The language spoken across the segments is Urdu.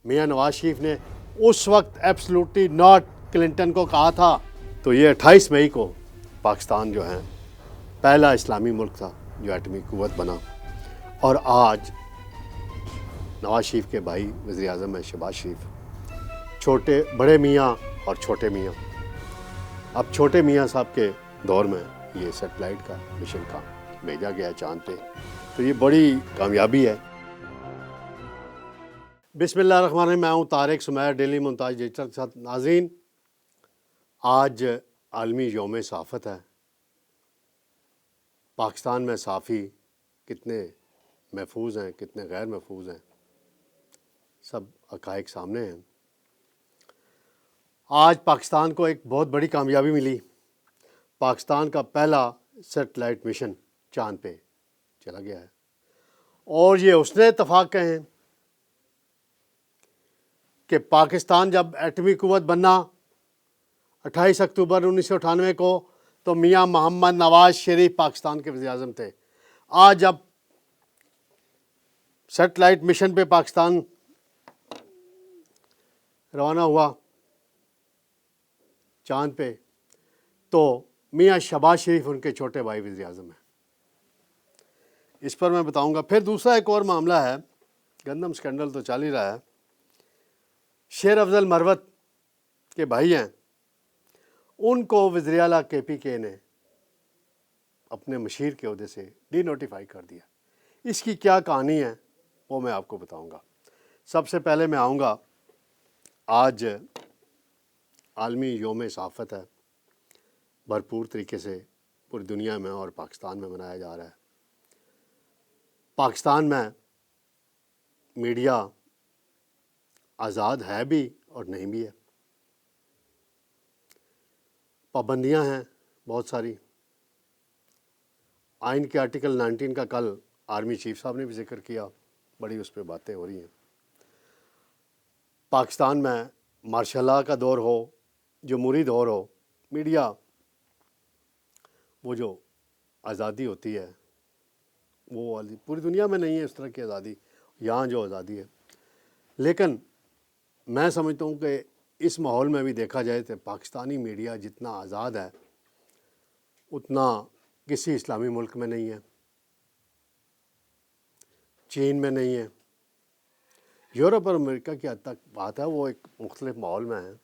میاں نواز شریف نے اس وقت ایبسلوٹلی ناٹ کلنٹن کو کہا تھا تو یہ 28 مئی کو پاکستان جو ہے پہلا اسلامی ملک تھا جو ایٹمی قوت بنا، اور آج نواز شریف کے بھائی وزیر اعظم ہیں شہباز شریف، بڑے میاں اور چھوٹے میاں، اب چھوٹے میاں صاحب کے دور میں یہ سیٹلائٹ کا مشن کا بھیجا گیا چاند پہ، تو یہ بڑی کامیابی ہے۔ بسم اللہ الرحمن الرحیم، میں ہوں طارق سمیر، ڈیلی مونتاج ڈیجیٹل کے ساتھ۔ ناظرین، آج عالمی یوم صحافت ہے۔ پاکستان میں صحافی کتنے محفوظ ہیں، کتنے غیر محفوظ ہیں، سب حقائق سامنے ہیں۔ آج پاکستان کو ایک بہت بڑی کامیابی ملی۔ پاکستان کا پہلا سیٹلائٹ مشن چاند پہ چلا گیا ہے، اور یہ حسن اتفاق ہیں کہ پاکستان جب ایٹمی قوت بنا 28 اکتوبر 1998 کو، تو میاں محمد نواز شریف پاکستان کے وزیر اعظم تھے۔ آج جب سیٹلائٹ مشن پہ پاکستان روانہ ہوا چاند پہ، تو میاں شہباز شریف ان کے چھوٹے بھائی وزیر اعظم ہیں۔ اس پر میں بتاؤں گا۔ پھر دوسرا ایک اور معاملہ ہے، گندم سکینڈل تو چل ہی رہا ہے۔ شیر افضل مروت کے بھائی ہیں، ان کو وزیر اعلیٰ کے پی کے نے اپنے مشیر کے عہدے سے ڈی نوٹیفائی کر دیا۔ اس کی کیا کہانی ہے وہ میں آپ کو بتاؤں گا۔ سب سے پہلے میں آؤں گا، آج عالمی یوم صحافت ہے، بھرپور طریقے سے پوری دنیا میں اور پاکستان میں منایا جا رہا ہے۔ پاکستان میں میڈیا آزاد ہے بھی اور نہیں بھی ہے، پابندیاں ہیں بہت ساری۔ آئین کے آرٹیکل 19 کا کل آرمی چیف صاحب نے بھی ذکر کیا، بڑی اس پہ باتیں ہو رہی ہیں۔ پاکستان میں مارشل لاء کا دور ہو، جمہوری دور ہو، میڈیا وہ جو آزادی ہوتی ہے وہ والی پوری دنیا میں نہیں ہے اس طرح کی آزادی، یہاں جو آزادی ہے۔ لیکن میں سمجھتا ہوں کہ اس ماحول میں بھی دیکھا جائے تو پاکستانی میڈیا جتنا آزاد ہے اتنا کسی اسلامی ملک میں نہیں ہے، چین میں نہیں ہے، یورپ اور امریکہ کی حد تک بات ہے، وہ ایک مختلف ماحول میں ہیں،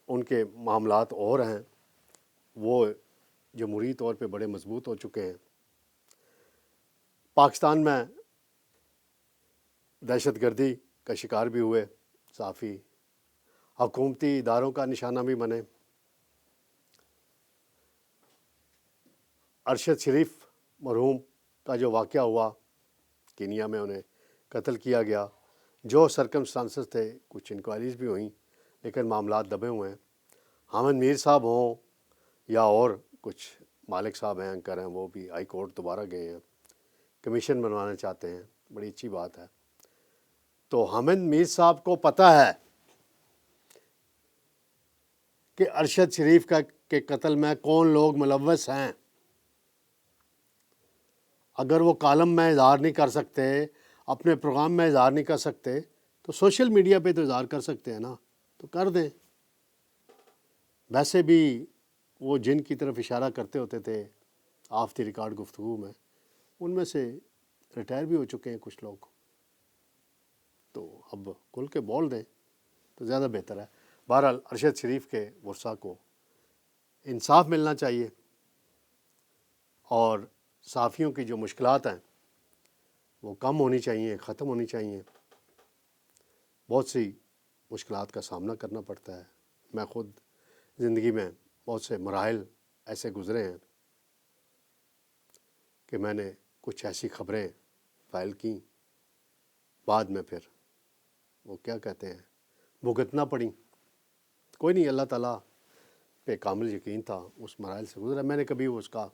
ان کے معاملات اور ہیں، وہ جمہوری طور پہ بڑے مضبوط ہو چکے ہیں۔ پاکستان میں دہشت گردی کا شکار بھی ہوئے صحافی، حکومتی اداروں کا نشانہ بھی بنے۔ ارشد شریف مرحوم کا جو واقعہ ہوا، کینیا میں انہیں قتل کیا گیا، جو سرکمسٹانسز تھے، کچھ انکوائریز بھی ہوئیں لیکن معاملات دبے ہوئے ہیں۔ حامد میر صاحب ہوں یا اور کچھ مالک صاحب ہیں، اینکر ہیں، وہ بھی ہائی کورٹ دوبارہ گئے ہیں، کمیشن بنوانا چاہتے ہیں، بڑی اچھی بات ہے۔ تو حامد میر صاحب کو پتہ ہے کہ ارشد شریف کے قتل میں کون لوگ ملوث ہیں۔ اگر وہ کالم میں اظہار نہیں کر سکتے، اپنے پروگرام میں اظہار نہیں کر سکتے، تو سوشل میڈیا پہ تو اظہار کر سکتے ہیں نا، تو کر دیں۔ ویسے بھی وہ جن کی طرف اشارہ کرتے ہوتے تھے آف دی ریکارڈ گفتگو میں، ان میں سے ریٹائر بھی ہو چکے ہیں کچھ لوگ، تو اب کھل کے بول دیں تو زیادہ بہتر ہے۔ بہرحال ارشد شریف کے ورثاء کو انصاف ملنا چاہیے، اور صحافیوں کی جو مشکلات ہیں وہ کم ہونی چاہیے، ختم ہونی چاہیے۔ بہت سی مشکلات کا سامنا کرنا پڑتا ہے۔ میں خود زندگی میں بہت سے مراحل ایسے گزرے ہیں کہ میں نے کچھ ایسی خبریں فائل کیں، بعد میں پھر وہ کیا کہتے ہیں بھگتنا پڑیں۔ کوئی نہیں، اللہ تعالیٰ پہ کامل یقین تھا، اس مراحل سے گزرا۔ میں نے کبھی اس کا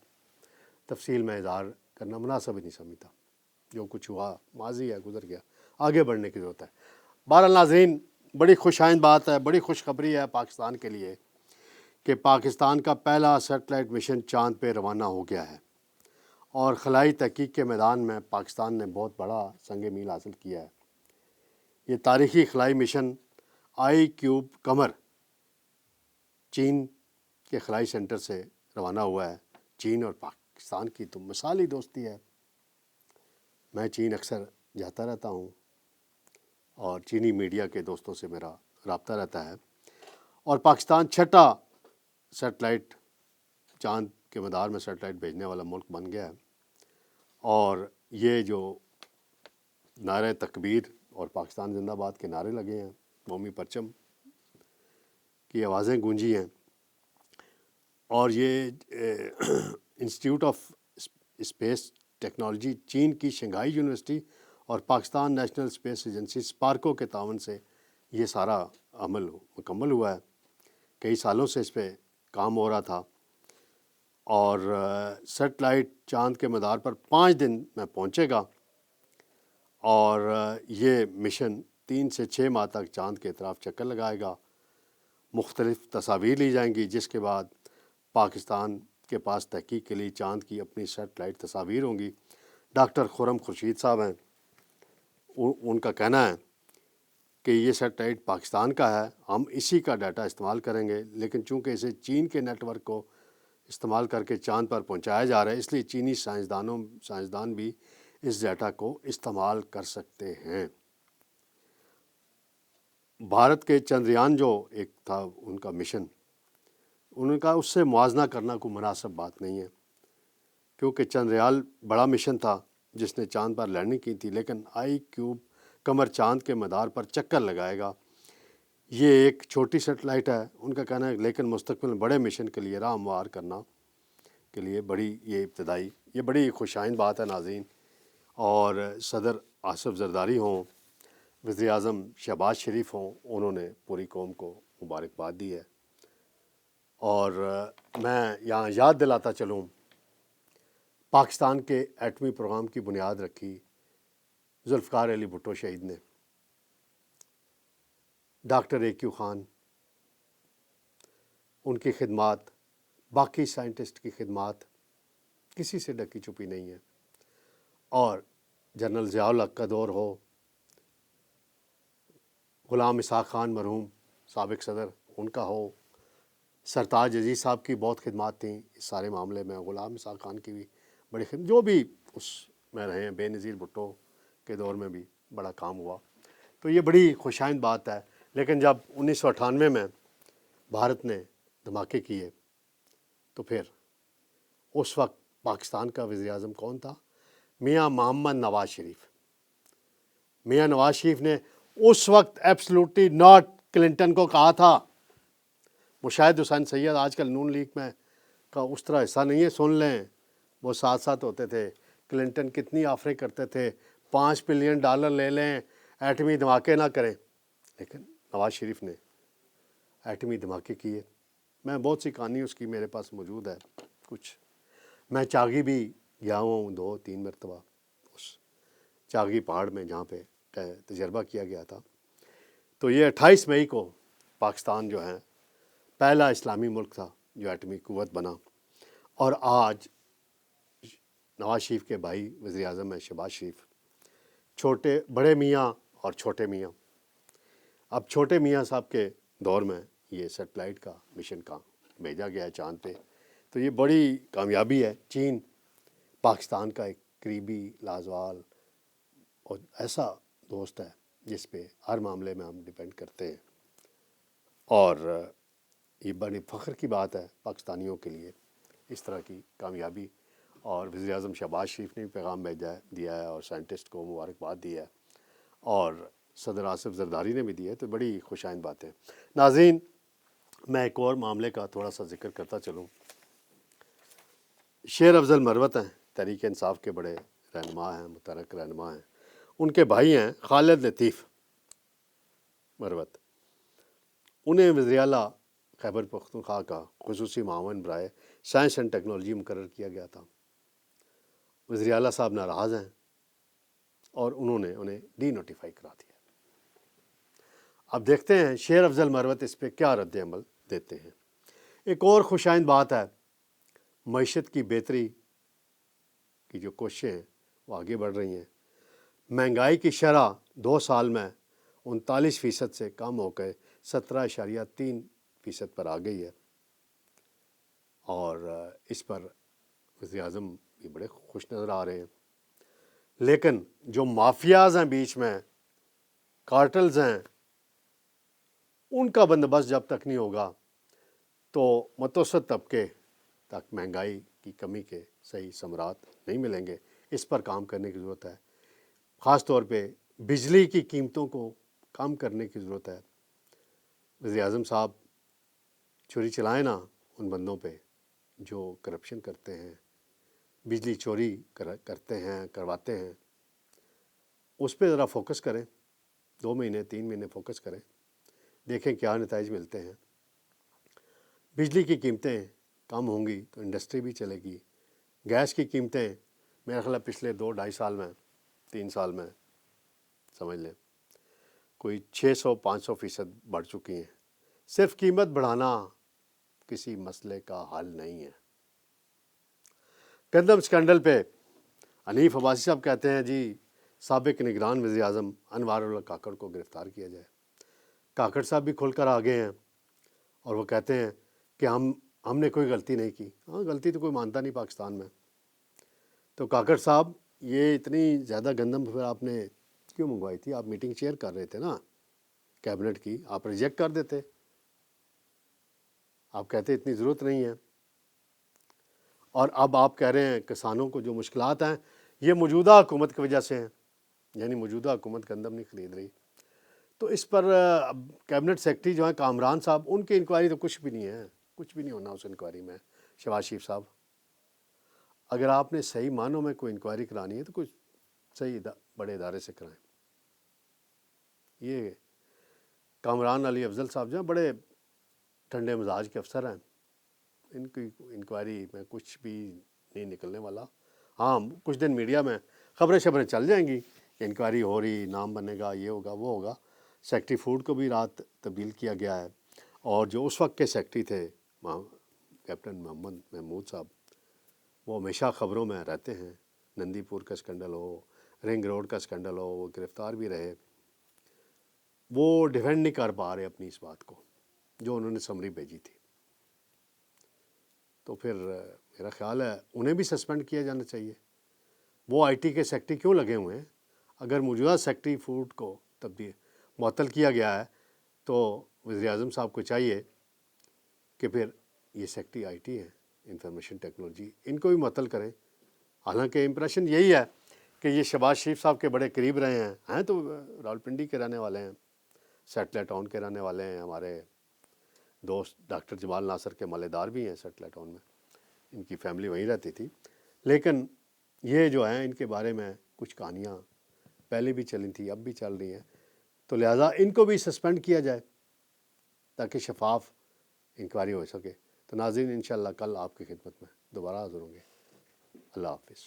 تفصیل میں اظہار کرنا مناسب ہی نہیں سمجھتا۔ جو کچھ ہوا ماضی ہے، گزر گیا، آگے بڑھنے کی ضرورت ہے۔ بہرحال ناظرین، بڑی خوش آئند بات ہے، بڑی خوشخبری ہے پاکستان کے لیے کہ پاکستان کا پہلا سیٹلائٹ مشن چاند پہ روانہ ہو گیا ہے، اور خلائی تحقیق کے میدان میں پاکستان نے بہت بڑا سنگ میل حاصل کیا ہے۔ یہ تاریخی خلائی مشن آئی کیوب قمر چین کے خلائی سینٹر سے روانہ ہوا ہے۔ چین اور پاکستان کی تو مثالی دوستی ہے، میں چین اکثر جاتا رہتا ہوں اور چینی میڈیا کے دوستوں سے میرا رابطہ رہتا ہے، اور پاکستان چھٹا سیٹلائٹ چاند کے مدار میں سیٹلائٹ بھیجنے والا ملک بن گیا ہے، اور یہ جو نعرہ تکبیر اور پاکستان زندہ باد کے نعرے لگے ہیں، قومی پرچم کی آوازیں گونجی ہیں، اور یہ انسٹیٹیوٹ آف اسپیس ٹیکنالوجی چین کی شنگھائی یونیورسٹی اور پاکستان نیشنل اسپیس ایجنسی اسپارکو کے تعاون سے یہ سارا عمل مکمل ہوا ہے۔ کئی سالوں سے اس پہ کام ہو رہا تھا، اور سیٹلائٹ چاند کے مدار پر 5 دن میں پہنچے گا، اور یہ مشن 3 سے 6 ماہ تک چاند کے اطراف چکر لگائے گا۔ مختلف تصاویر لی جائیں گی، جس کے بعد پاکستان کے پاس تحقیق کے لیے چاند کی اپنی سیٹلائٹ تصاویر ہوں گی۔ ڈاکٹر خرم خورشید صاحب ہیں، ان کا کہنا ہے کہ یہ سیٹلائٹ پاکستان کا ہے، ہم اسی کا ڈیٹا استعمال کریں گے، لیکن چونکہ اسے چین کے نیٹ ورک کو استعمال کر کے چاند پر پہنچایا جا رہا ہے، اس لیے چینی سائنسدان بھی اس ڈیٹا کو استعمال کر سکتے ہیں۔ بھارت کے چندریان جو ایک تھا ان کا مشن، ان کا اس سے موازنہ کرنا کوئی مناسب بات نہیں ہے، کیونکہ چندریان بڑا مشن تھا جس نے چاند پر لینڈنگ کی تھی، لیکن آئی کیوب قمر چاند کے مدار پر چکر لگائے گا۔ یہ ایک چھوٹی سیٹلائٹ ہے، ان کا کہنا ہے، لیکن مستقبل میں بڑے مشن کے لیے راہ ہموار کرنا کے لیے یہ بڑی خوشائند بات ہے ناظرین۔ اور صدر آصف زرداری ہوں، وزیر اعظم شہباز شریف ہوں، انہوں نے پوری قوم کو مبارکباد دی ہے۔ اور میں یہاں یاد دلاتا چلوں، پاکستان کے ایٹمی پروگرام کی بنیاد رکھی ذوالفقار علی بھٹو شہید نے، ڈاکٹر اے کیو خان، ان کی خدمات، باقی سائنٹسٹ کی خدمات کسی سے ڈکی چھپی نہیں ہے، اور جنرل ضیاء الحق کا دور ہو، غلام اسحاق خان مرحوم سابق صدر ان کا ہو، سرتاج عزیز صاحب کی بہت خدمات تھیں اس سارے معاملے میں، غلام اسحاق خان کی بھی بڑی خدمت، جو بھی اس میں رہے ہیں، بے نظیر بھٹو کے دور میں بھی بڑا کام ہوا، تو یہ بڑی خوشائند بات ہے۔ لیکن جب 1998 میں بھارت نے دھماکے کیے، تو پھر اس وقت پاکستان کا وزیر اعظم کون تھا؟ میاں محمد نواز شریف۔ میاں نواز شریف نے اس وقت ایبسلوٹلی ناٹ کلنٹن کو کہا تھا، مشاہد حسین سید آج کل نون لیگ میں کا اس طرح حصہ نہیں ہے، سن لیں، وہ ساتھ ساتھ ہوتے تھے، کلنٹن کتنی آفریں کرتے تھے، $5 بلین لے لیں، ایٹمی دھماکے نہ کریں، لیکن نواز شریف نے ایٹمی دھماکے کیے۔ میں بہت سی کہانی اس کی میرے پاس موجود ہے، کچھ میں چاغی بھی گیا ہوں 2-3 مرتبہ، اس چاغی پہاڑ میں جہاں پہ تجربہ کیا گیا تھا۔ تو یہ 28 مئی کو پاکستان جو ہے پہلا اسلامی ملک تھا جو ایٹمی قوت بنا، اور آج نواز شریف کے بھائی وزیر اعظم ہیں شہباز شریف، بڑے میاں اور چھوٹے میاں، اب چھوٹے میاں صاحب کے دور میں یہ سیٹلائٹ کا مشن کا بھیجا گیا ہے چاند پہ، تو یہ بڑی کامیابی ہے۔ چین پاکستان کا ایک قریبی لازوال اور ایسا دوست ہے جس پہ ہر معاملے میں ہم ڈیپینڈ کرتے ہیں، اور یہ بڑی فخر کی بات ہے پاکستانیوں کے لیے اس طرح کی کامیابی، اور وزیر اعظم شہباز شریف نے بھی پیغام دیا ہے، اور سائنٹسٹ کو مبارکباد دی ہے، اور صدر آصف زرداری نے بھی دی ہے، تو بڑی خوشائند بات ہے۔ ناظرین، میں ایک اور معاملے کا تھوڑا سا ذکر کرتا چلوں۔ شیر افضل مروت ہیں، تحریک انصاف کے بڑے رہنما ہیں، متحرک رہنما ہیں، ان کے بھائی ہیں خالد لطیف مروت، انہیں وزیر اعلیٰ خیبر پختونخوا کا خصوصی معاون برائے سائنس اینڈ ٹیکنالوجی مقرر کیا گیا تھا۔ وزیر اعلیٰ صاحب ناراض ہیں اور انہوں نے انہیں ڈی نوٹیفائی کرا دیا۔ اب دیکھتے ہیں شیر افضل مروت اس پہ کیا رد عمل دیتے ہیں۔ ایک اور خوشائند بات ہے، معیشت کی بہتری کی جو کوششیں ہیں وہ آگے بڑھ رہی ہیں۔ مہنگائی کی شرح 2 سال میں 39% سے کم ہو کے 17.3% پر آ گئی ہے، اور اس پر وزیر اعظم بھی بڑے خوش نظر آ رہے ہیں۔ لیکن جو مافیاز ہیں بیچ میں، کارٹلز ہیں، ان کا بندوبست جب تک نہیں ہوگا تو متوسط طبقے تک مہنگائی کی کمی کے صحیح ثمرات نہیں ملیں گے۔ اس پر کام کرنے کی ضرورت ہے، خاص طور پہ بجلی کی قیمتوں کو کم کرنے کی ضرورت ہے۔ وزیر اعظم صاحب چھری چلائیں نا ان بندوں پہ جو کرپشن کرتے ہیں، بجلی چوری کرتے ہیں، کرواتے ہیں، اس پہ ذرا فوکس کریں، 2 مہینے 3 مہینے فوکس کریں، دیکھیں کیا نتائج ملتے ہیں۔ بجلی کی قیمتیں کم ہوں گی تو انڈسٹری بھی چلے گی۔ گیس کی قیمتیں میرا خیال ہے پچھلے 2-2.5 سال میں، 3 سال میں سمجھ لیں کوئی 600-500% بڑھ چکی ہیں۔ صرف قیمت بڑھانا کسی مسئلے کا حل نہیں ہے۔ گندم اسکینڈل پہ حنیف عباسی صاحب کہتے ہیں جی سابق نگران وزیر اعظم انوار اللہ کاکڑ کو گرفتار کیا جائے۔ کاکڑ صاحب بھی کھل کر آگے ہیں اور وہ کہتے ہیں کہ ہم نے کوئی غلطی نہیں کی۔ ہاں، غلطی تو کوئی مانتا نہیں پاکستان میں۔ تو کاکڑ صاحب یہ اتنی زیادہ گندم پھر آپ نے کیوں منگوائی تھی؟ آپ میٹنگ چیئر کر رہے تھے نا کیبنٹ کی، آپ ریجیکٹ کر دیتے، آپ کہتے اتنی ضرورت نہیں ہے۔ اور اب آپ کہہ رہے ہیں کسانوں کو جو مشکلات ہیں یہ موجودہ حکومت کی وجہ سے ہیں، یعنی موجودہ حکومت گندم نہیں خرید رہی۔ تو اس پر اب کیبنٹ سیکرٹری جو ہیں کامران صاحب، ان کی انکوائری تو کچھ بھی نہیں ہے، کچھ بھی نہیں ہونا اس انکوائری میں۔ شہباز شریف صاحب، اگر آپ نے صحیح معنوں میں کوئی انکوائری کرانی ہے تو کوئی صحیح بڑے ادارے سے کرائیں۔ یہ کامران علی افضل صاحب جو ہیں بڑے ٹھنڈے مزاج کے افسر ہیں، ان کی انکوائری میں کچھ بھی نہیں نکلنے والا۔ ہاں، کچھ دن میڈیا میں خبریں چل جائیں گی کہ انکوائری ہو رہی، نام بنے گا، یہ ہوگا وہ ہوگا۔ سیکرٹری فوڈ کو بھی رات تبدیل کیا گیا ہے، اور جو اس وقت کے سیکرٹری تھے کیپٹن محمد محمود صاحب، وہ ہمیشہ خبروں میں رہتے ہیں۔ نندی پور کا اسکینڈل ہو، رنگ روڈ کا اسکینڈل ہو، وہ گرفتار بھی رہے۔ وہ ڈیفینڈ نہیں کر پا رہے اپنی اس بات کو جو انہوں نے سمری بھیجی تھی۔ تو پھر میرا خیال ہے انہیں بھی سسپینڈ کیا جانا چاہیے۔ وہ آئی ٹی کے سیکرٹری کیوں لگے ہوئے ہیں؟ اگر موجودہ سیکرٹری فوڈ کو معطل کیا گیا ہے تو وزیر اعظم صاحب کو چاہیے کہ پھر یہ سیکرٹری آئی ٹی ہے، انفارمیشن ٹیکنالوجی، ان کو بھی معطل کریں۔ حالانکہ امپریشن یہی ہے کہ یہ شہباز شریف صاحب کے بڑے قریب رہے ہیں تو راولپنڈی کے رہنے والے ہیں، سیٹلائٹ ٹاؤن کے رہنے والے ہیں۔ ہمارے دوست ڈاکٹر جمال ناصر کے مالے دار بھی ہیں سیٹلائٹ ٹاؤن میں، ان کی فیملی وہیں رہتی تھی۔ لیکن یہ جو ہیں ان کے بارے میں کچھ کہانیاں پہلے بھی چلی تھیں، اب بھی چل رہی ہیں، تو لہٰذا ان کو بھی سسپینڈ کیا جائے تاکہ شفاف انکوائری ہو سکے۔ تو ناظرین، انشاءاللہ کل آپ کی خدمت میں دوبارہ حاضر ہوں گے۔ اللہ حافظ۔